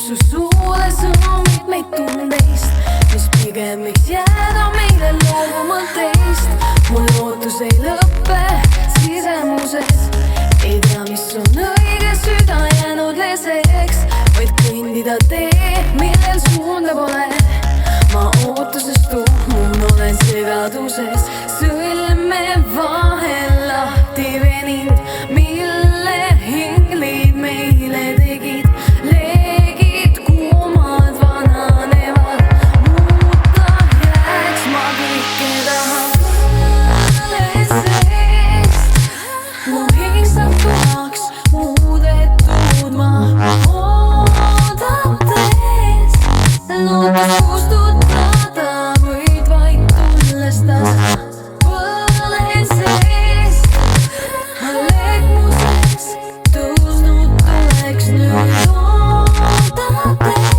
su suule sõnumid meid tundeist, mis pigem võiks jääda meile loobuma teist. Mul lootus ei lõppe sisemuses, ei tea, mis on õige, süda jäänud leseks, vaid kõndida tee, millel suunda pole. Ma ootusest tuhmun, olen segaduses, sõlme vahel lahti veninud, mille hinglid meile tegid. Leegid kuumad vananevad, muuta jääks ma kõike tahan seest. Mu hing saab tuhaks muudetud, ma oodates lootus kustutada võid vaid tulles tasa. Põlen seest, legmuses tõusnud tuleks nüüd oodates.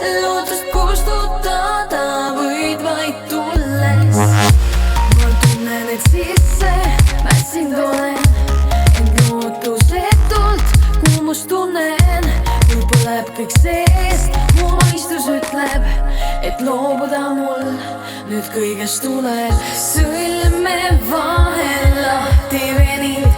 Lootust kustutada võid vaid tulles. Ma tunnen, et sisse mätsinud olen, ent lootusetult kuumust tunnen. Mul põleb kõik seest, mu mõistus ütleb, et loobuda mul nüüd kõigest tuleb. Sõlme vahel lahti veninud,